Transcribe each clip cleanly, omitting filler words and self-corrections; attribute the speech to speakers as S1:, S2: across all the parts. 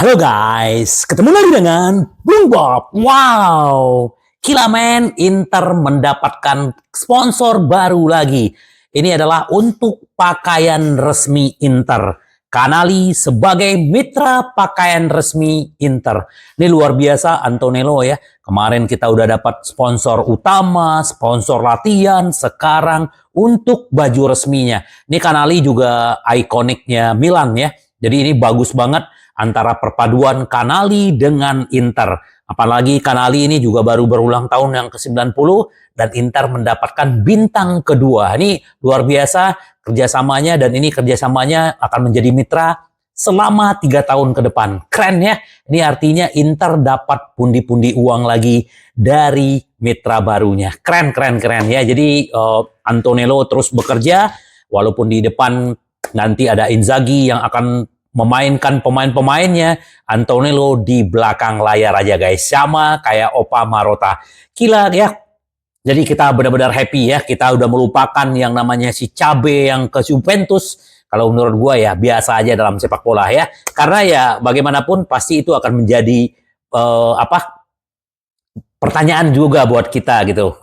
S1: Halo guys, ketemu lagi dengan Bung Bob. Wow, gila men, Inter mendapatkan sponsor baru lagi. Ini adalah untuk pakaian resmi Inter. Canali sebagai mitra pakaian resmi Inter. Ini luar biasa Antonello ya. Kemarin kita udah dapat sponsor utama, sponsor latihan, sekarang untuk baju resminya. Ini Canali juga ikoniknya Milan ya. Jadi ini bagus banget antara perpaduan Canali dengan Inter. Apalagi Canali ini juga baru berulang tahun yang ke-90 dan Inter mendapatkan bintang kedua. Ini luar biasa kerjasamanya dan ini kerjasamanya akan menjadi mitra selama 3 tahun ke depan. Keren ya. Ini artinya Inter dapat pundi-pundi uang lagi dari mitra barunya. Keren ya. Jadi Antonello terus bekerja walaupun di depan nanti ada Inzaghi yang akan memainkan pemain-pemainnya, Antonello di belakang layar aja guys, sama kayak Opa Marotta. Gila ya. Jadi kita benar-benar happy ya, kita udah melupakan yang namanya si Cabe yang ke Juventus. Kalau menurut gua ya biasa aja dalam sepak bola ya. Karena ya bagaimanapun pasti itu akan menjadi pertanyaan juga buat kita gitu.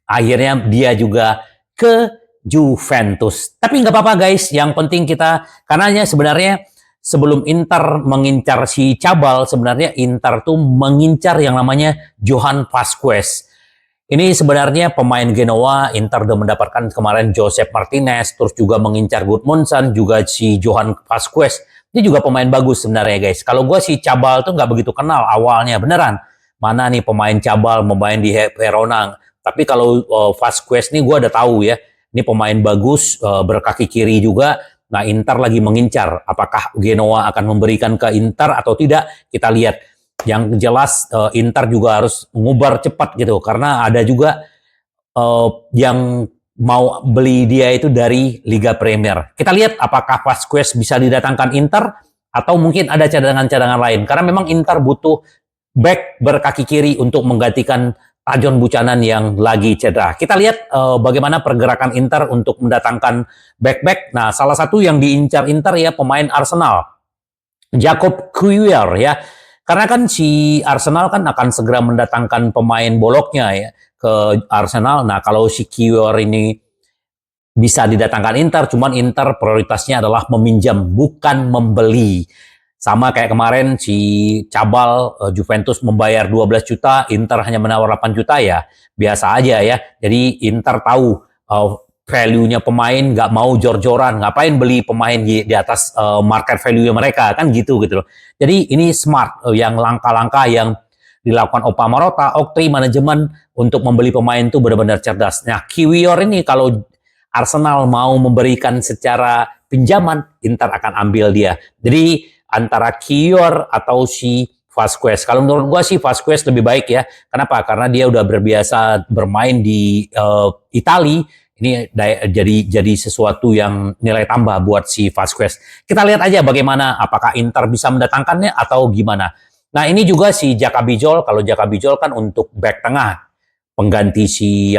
S1: Akhirnya dia juga ke Juventus. Tapi nggak apa-apa guys, yang penting kita, karena sebenarnya sebelum Inter mengincar si Cabal, sebenarnya Inter tuh mengincar yang namanya Johan Vasquez. Ini sebenarnya pemain Genoa, Inter udah mendapatkan kemarin Josep Martinez, terus juga mengincar Gudmundsson, juga si Johan Vasquez. Ini juga pemain bagus sebenarnya guys. Kalau gue si Cabal tuh nggak begitu kenal awalnya, beneran. Mana nih pemain Cabal, pemain di Verona. Tapi kalau Vasquez nih gue udah tahu ya, ini pemain bagus, berkaki kiri juga. Nah, Inter lagi mengincar. Apakah Genoa akan memberikan ke Inter atau tidak? Kita lihat. Yang jelas Inter juga harus ngubar cepat gitu. Karena ada juga yang mau beli dia itu dari Liga Premier. Kita lihat apakah Vasquez bisa didatangkan Inter atau mungkin ada cadangan-cadangan lain. Karena memang Inter butuh back berkaki kiri untuk menggantikan Tajon Buchanan yang lagi cedera. Kita lihat bagaimana pergerakan Inter untuk mendatangkan back-back. Nah, salah satu yang diincar Inter ya pemain Arsenal, Jakub Kiwior ya. Karena kan si Arsenal kan akan segera mendatangkan pemain boloknya ya ke Arsenal. Nah, kalau si Kiwior ini bisa didatangkan Inter, cuman Inter prioritasnya adalah meminjam, bukan membeli. Sama kayak kemarin si Cabal, Juventus membayar 12 juta, Inter hanya menawar 8 juta ya, biasa aja ya. Jadi Inter tahu value-nya pemain, nggak mau jor-joran, ngapain beli pemain di atas market value mereka, kan gitu loh. Jadi ini smart, yang langkah-langkah yang dilakukan Opa Marotta, Oktri manajemen untuk membeli pemain itu benar-benar cerdas. Nah, Kiwior ini kalau Arsenal mau memberikan secara pinjaman, Inter akan ambil dia. Jadi antara Kiwior atau si Vasquez. Kalau menurut gue sih Vasquez lebih baik ya. Kenapa? Karena dia udah berbiasa bermain di Italia. Ini jadi sesuatu yang nilai tambah buat si Vasquez. Kita lihat aja bagaimana, apakah Inter bisa mendatangkannya atau gimana. Nah, ini juga si Jaka Bijol. Kalau Jaka Bijol kan untuk back tengah, pengganti si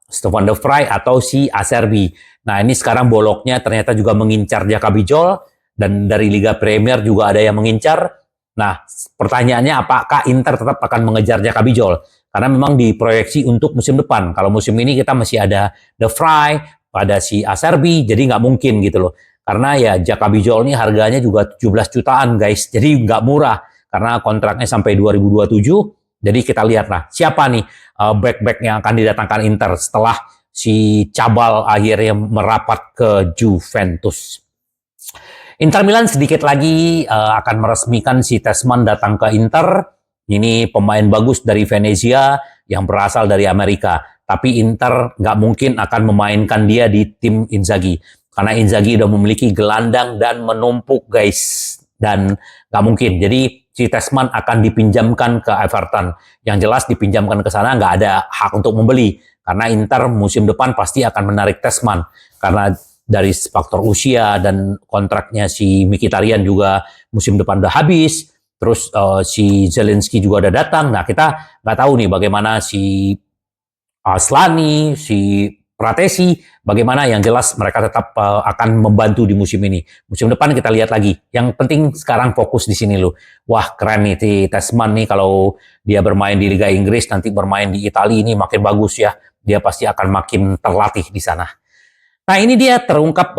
S1: Stefan de Vrij atau si Acerbi. Nah, ini sekarang boloknya ternyata juga mengincar Jaka Bijol. Dan dari Liga Premier juga ada yang mengincar. Nah, pertanyaannya apakah Inter tetap akan mengejar Jaka Bijol? Karena memang diproyeksi untuk musim depan. Kalau musim ini kita masih ada De Vrij, ada si Acerbi, jadi nggak mungkin gitu loh. Karena ya Jaka Bijol ini harganya juga 17 jutaan guys, jadi nggak murah. Karena kontraknya sampai 2027, jadi kita lihat lah siapa nih back-back yang akan didatangkan Inter setelah si Cabal akhirnya merapat ke Juventus. Inter Milan sedikit lagi akan meresmikan si Tessman datang ke Inter. Ini pemain bagus dari Venezia yang berasal dari Amerika. Tapi Inter nggak mungkin akan memainkan dia di tim Inzaghi. Karena Inzaghi udah memiliki gelandang dan menumpuk guys. Dan nggak mungkin. Jadi si Tessman akan dipinjamkan ke Everton. Yang jelas dipinjamkan ke sana nggak ada hak untuk membeli. Karena Inter musim depan pasti akan menarik Tessman. Karena dari faktor usia dan kontraknya si Mkhitaryan juga musim depan udah habis. Terus si Zelensky juga udah datang. Nah, kita nggak tahu nih bagaimana si Aslani, si Pratesi, bagaimana yang jelas mereka tetap akan membantu di musim ini. Musim depan kita lihat lagi. Yang penting sekarang fokus di sini loh. Wah keren nih Tessmann nih, kalau dia bermain di Liga Inggris, nanti bermain di Italia ini makin bagus ya. Dia pasti akan makin terlatih di sana. Nah ini dia terungkap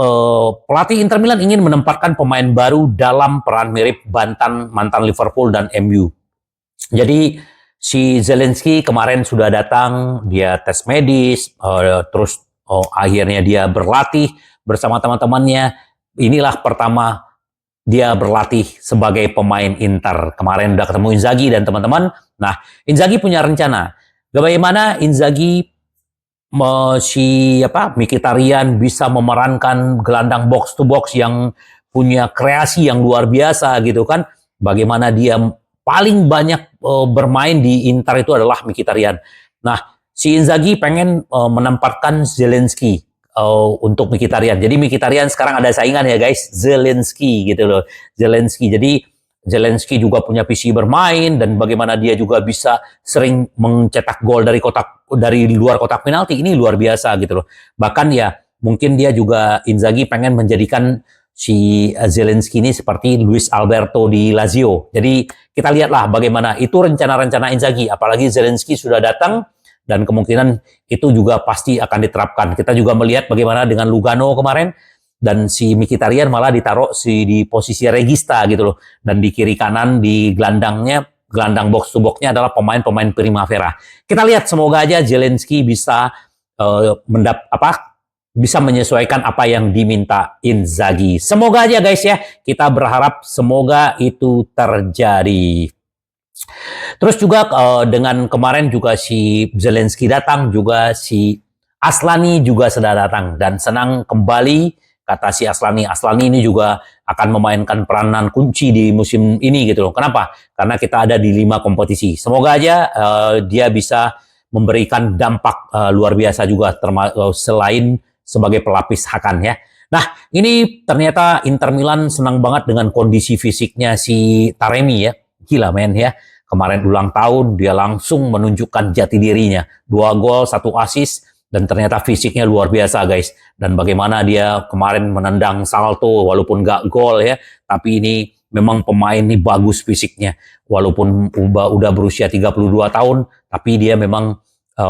S1: pelatih Inter Milan ingin menempatkan pemain baru dalam peran mirip mantan Liverpool dan MU. Jadi si Zelensky kemarin sudah datang, dia tes medis, terus akhirnya dia berlatih bersama teman-temannya. Inilah pertama dia berlatih sebagai pemain Inter. Kemarin udah ketemu Inzaghi dan teman-teman. Nah, Inzaghi punya rencana. Bagaimana Inzaghi Mkhitaryan bisa memerankan gelandang box to box yang punya kreasi yang luar biasa gitu kan. Bagaimana dia paling banyak bermain di Inter itu adalah Mkhitaryan. Nah, si Inzaghi pengen menempatkan Zelensky untuk Mkhitaryan. Jadi Mkhitaryan sekarang ada saingan ya guys, Zelensky gitu loh. Zelensky. Jadi Zelensky juga punya visi bermain dan bagaimana dia juga bisa sering mencetak gol dari luar kotak penalti, ini luar biasa gitu loh. Bahkan ya mungkin dia juga Inzaghi pengen menjadikan si Zelensky ini seperti Luis Alberto di Lazio. Jadi kita lihatlah bagaimana itu rencana-rencana Inzaghi, apalagi Zelensky sudah datang dan kemungkinan itu juga pasti akan diterapkan. Kita juga melihat bagaimana dengan Lugano kemarin, dan si Mkhitaryan malah ditaruh di posisi regista gitu loh. Dan di kiri kanan di gelandang box to box-nya adalah pemain-pemain Primavera. Kita lihat semoga aja Zelensky bisa bisa menyesuaikan apa yang diminta Inzaghi. Semoga aja guys ya, kita berharap semoga itu terjadi. Terus juga dengan kemarin juga si Zelensky datang, juga si Aslani juga sudah datang dan senang kembali. Kata si Aslani ini juga akan memainkan peranan kunci di musim ini gitu loh. Kenapa? Karena kita ada di 5 kompetisi. Semoga aja dia bisa memberikan dampak luar biasa juga selain sebagai pelapis Hakan ya. Nah, ini ternyata Inter Milan senang banget dengan kondisi fisiknya si Taremi ya. Gila men ya. Kemarin ulang tahun dia langsung menunjukkan jati dirinya. 2 gol, 1 assist. Dan ternyata fisiknya luar biasa guys. Dan bagaimana dia kemarin menendang salto walaupun gak gol ya. Tapi ini memang pemain ini bagus fisiknya. Walaupun udah berusia 32 tahun. Tapi dia memang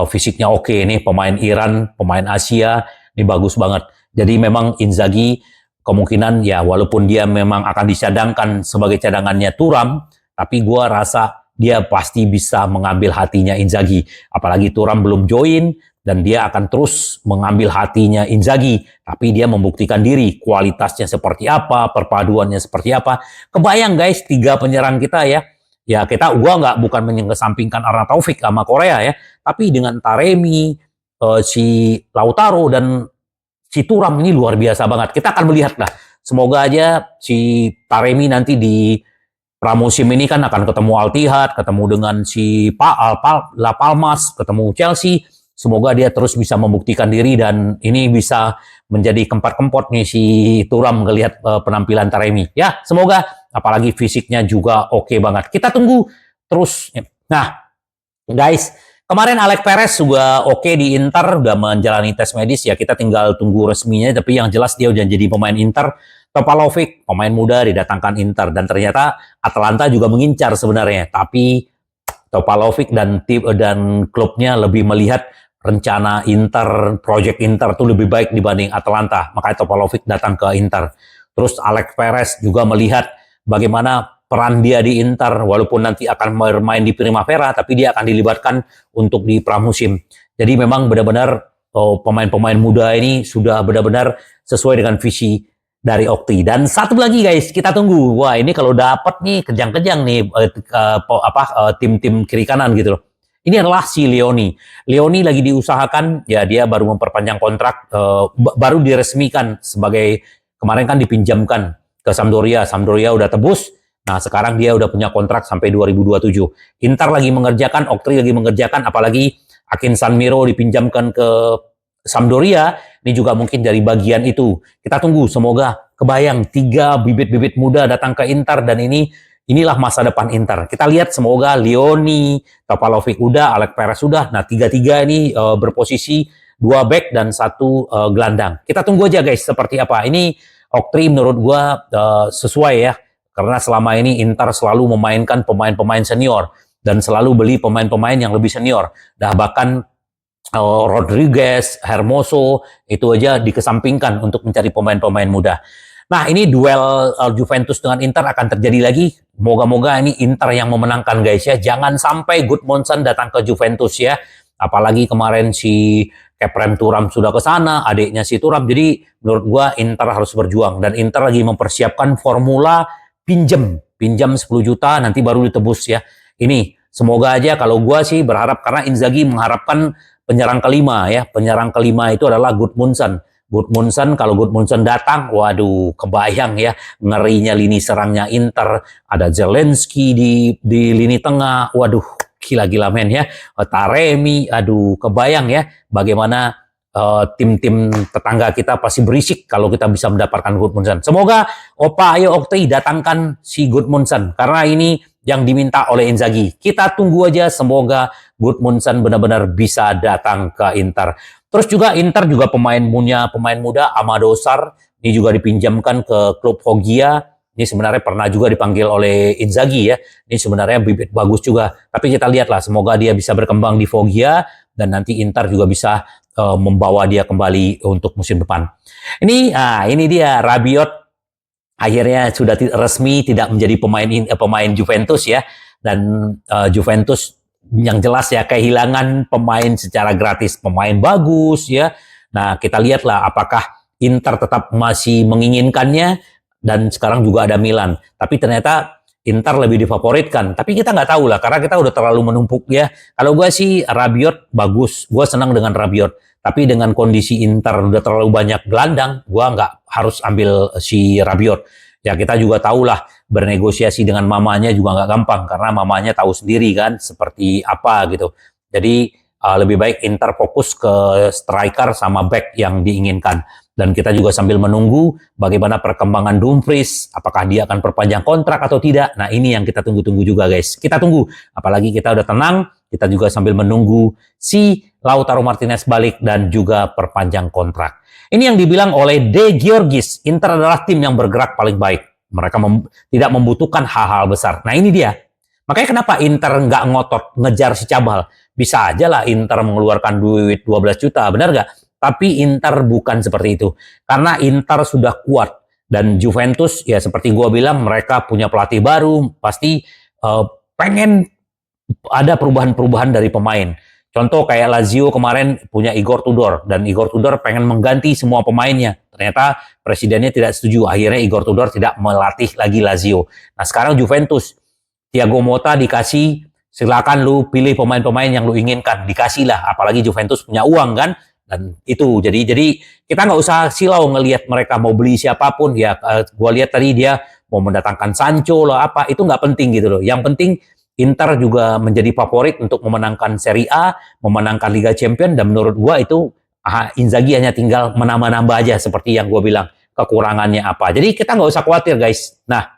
S1: fisiknya oke nih. Pemain Iran, pemain Asia. Ini bagus banget. Jadi memang Inzaghi kemungkinan ya walaupun dia memang akan disadangkan sebagai cadangannya Thuram. Tapi gua rasa dia pasti bisa mengambil hatinya Inzaghi. Apalagi Thuram belum join. Dan dia akan terus mengambil hatinya Inzaghi. Tapi dia membuktikan diri. Kualitasnya seperti apa. Perpaduannya seperti apa. Kebayang guys 3 penyerang kita ya. Ya gua bukan mengesampingkan Arna Taufik sama Korea ya. Tapi dengan Taremi, si Lautaro dan si Thuram ini luar biasa banget. Kita akan melihat lah. Semoga aja si Taremi nanti di pramusim ini kan akan ketemu Al Ittihad, ketemu dengan si La Palmas, ketemu Chelsea. Semoga dia terus bisa membuktikan diri dan ini bisa menjadi kempot-kempot nih si Thuram ngelihat penampilan Taremi. Ya, semoga apalagi fisiknya juga oke banget. Kita tunggu terus. Nah, guys, kemarin Alex Perez juga oke di Inter, udah menjalani tes medis ya. Kita tinggal tunggu resminya, tapi yang jelas dia udah jadi pemain Inter. Topalovic, pemain muda didatangkan Inter dan ternyata Atalanta juga mengincar sebenarnya, tapi Topalovic dan klubnya lebih melihat rencana Inter, project Inter itu lebih baik dibanding Atalanta. Makanya Topalovic datang ke Inter. Terus Alex Perez juga melihat bagaimana peran dia di Inter, walaupun nanti akan bermain di Primavera, tapi dia akan dilibatkan untuk di pramusim. Jadi memang benar-benar pemain-pemain muda ini sudah benar-benar sesuai dengan visi dari Okti. Dan satu lagi guys, kita tunggu. Wah ini kalau dapat nih kejang-kejang nih tim-tim kiri kanan gitu loh. Ini adalah si Leoni. Leoni lagi diusahakan, ya dia baru memperpanjang kontrak, baru diresmikan sebagai, kemarin kan dipinjamkan ke Sampdoria. Sampdoria udah tebus, nah sekarang dia udah punya kontrak sampai 2027. Inter lagi mengerjakan, Okti lagi mengerjakan, apalagi Akin Sanmiro dipinjamkan ke Sampdoria, ini juga mungkin dari bagian itu. Kita tunggu, semoga kebayang 3 bibit-bibit muda datang ke Inter dan inilah masa depan Inter. Kita lihat semoga Leoni, Topalovic udah, Alex Perez udah. Nah, 3-3 ini berposisi 2 back dan 1 gelandang. Kita tunggu aja guys seperti apa. Ini Oktri menurut gua sesuai ya, karena selama ini Inter selalu memainkan pemain-pemain senior dan selalu beli pemain-pemain yang lebih senior. Dah bahkan Rodriguez, Hermoso itu aja dikesampingkan untuk mencari pemain-pemain muda. Nah, ini duel Juventus dengan Inter akan terjadi lagi. Moga-moga ini Inter yang memenangkan guys ya. Jangan sampai Gudmundsson datang ke Juventus ya. Apalagi kemarin si Keprem Thuram sudah ke sana, adiknya si Thuram. Jadi menurut gua Inter harus berjuang dan Inter lagi mempersiapkan formula pinjam 10 juta nanti baru ditebus ya. Ini semoga aja, kalau gua sih berharap, karena Inzaghi mengharapkan penyerang kelima ya. Penyerang kelima itu adalah Gudmundsson. Kalau Gudmundsson datang, waduh, kebayang ya ngerinya lini serangnya Inter. Ada Zelensky di lini tengah, waduh, gila-gila men ya. Taremi, aduh, kebayang ya bagaimana tim-tim tetangga kita pasti berisik kalau kita bisa mendapatkan Gudmundsson. Semoga Opa, ayo Oktay, datangkan si Gudmundsson, karena ini yang diminta oleh Inzaghi. Kita tunggu aja, semoga Gudmundsson benar-benar bisa datang ke Inter. Terus juga Inter juga pemain muda Amado Sarr, ini juga dipinjamkan ke klub Foggia. Ini sebenarnya pernah juga dipanggil oleh Inzaghi ya. Ini sebenarnya bibit bagus juga. Tapi kita lihatlah, semoga dia bisa berkembang di Foggia dan nanti Inter juga bisa membawa dia kembali untuk musim depan. Ini dia Rabiot akhirnya sudah resmi tidak menjadi pemain Juventus ya. Dan Juventus yang jelas ya kehilangan pemain secara gratis, pemain bagus ya. Nah, kita lihatlah apakah Inter tetap masih menginginkannya, dan sekarang juga ada Milan. Tapi ternyata Inter lebih difavoritkan. Tapi kita nggak tahu lah, karena kita udah terlalu menumpuk ya. Kalau gue sih Rabiot bagus, gue senang dengan Rabiot. Tapi dengan kondisi Inter udah terlalu banyak gelandang, gue nggak harus ambil si Rabiot. Ya kita juga tahu lah, bernegosiasi dengan mamanya juga nggak gampang, karena mamanya tahu sendiri kan seperti apa gitu. Jadi lebih baik Inter fokus ke striker sama back yang diinginkan. Dan kita juga sambil menunggu bagaimana perkembangan Dumfries, apakah dia akan perpanjang kontrak atau tidak. Nah, ini yang kita tunggu-tunggu juga guys. Kita tunggu, apalagi kita udah tenang, kita juga sambil menunggu si Lautaro Martinez balik dan juga perpanjang kontrak. Ini yang dibilang oleh De Giorgis, Inter adalah tim yang bergerak paling baik. Mereka tidak membutuhkan hal-hal besar. Nah, ini dia. Makanya kenapa Inter nggak ngotot ngejar si Cabal? Bisa aja lah Inter mengeluarkan duit 12 juta, benar nggak? Tapi Inter bukan seperti itu. Karena Inter sudah kuat. Dan Juventus, ya seperti gua bilang, mereka punya pelatih baru. Pasti pengen ada perubahan-perubahan dari pemain. Contoh kayak Lazio kemarin punya Igor Tudor, dan Igor Tudor pengen mengganti semua pemainnya. Ternyata presidennya tidak setuju. Akhirnya Igor Tudor tidak melatih lagi Lazio. Nah, sekarang Juventus, Thiago Motta dikasih, silakan lu pilih pemain-pemain yang lu inginkan. Dikasih lah, apalagi Juventus punya uang kan. Dan itu, jadi kita nggak usah silau ngelihat mereka mau beli siapapun. Ya, gua lihat tadi dia mau mendatangkan Sancho lah apa, itu nggak penting gitu loh. Yang penting Inter juga menjadi favorit untuk memenangkan Serie A, memenangkan Liga Champions, dan menurut gua itu Inzaghi hanya tinggal menambah-nambah aja seperti yang gua bilang kekurangannya apa. Jadi kita nggak usah khawatir guys. Nah,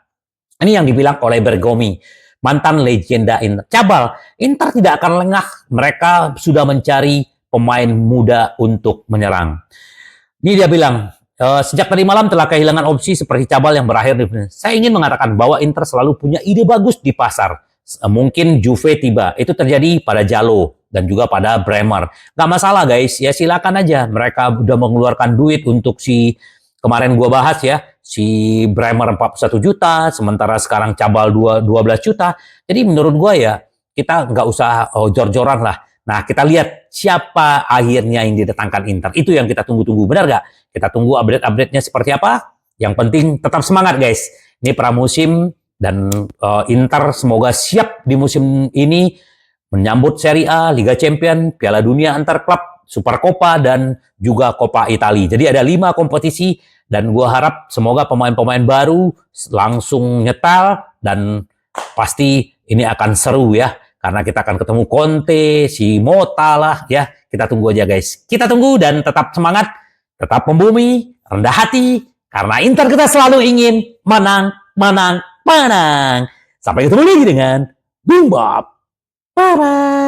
S1: ini yang dibilang oleh Bergomi, mantan legenda Inter. Cabal, Inter tidak akan lengah. Mereka sudah mencari pemain muda untuk menyerang. Ini dia bilang, sejak tadi malam telah kehilangan opsi seperti Cabal yang berakhir di final. Saya ingin mengatakan bahwa Inter selalu punya ide bagus di pasar. Mungkin Juve tiba. Itu terjadi pada Jalo dan juga pada Bremer. Gak masalah guys, ya silakan aja. Mereka udah mengeluarkan duit untuk si kemarin gua bahas ya, si Bremer 41 juta, sementara sekarang Cabal 12 juta. Jadi menurut gua ya, kita nggak usah jor-joran lah. Nah, kita lihat siapa akhirnya yang didatangkan Inter. Itu yang kita tunggu-tunggu, benar nggak? Kita tunggu update-update-nya seperti apa. Yang penting tetap semangat guys. Ini pramusim, dan Inter semoga siap di musim ini menyambut Serie A, Liga Champions, Piala Dunia antar klub, Supercoppa, dan juga Coppa Italia. Jadi ada 5 kompetisi, dan gua harap semoga pemain-pemain baru langsung nyetel, dan pasti ini akan seru ya. Karena kita akan ketemu Conte, si Motta lah ya. Kita tunggu aja guys. Kita tunggu dan tetap semangat, tetap membumi, rendah hati. Karena Inter kita selalu ingin menang, menang, menang. Sampai ketemu lagi dengan Boom Bap. Bye-bye.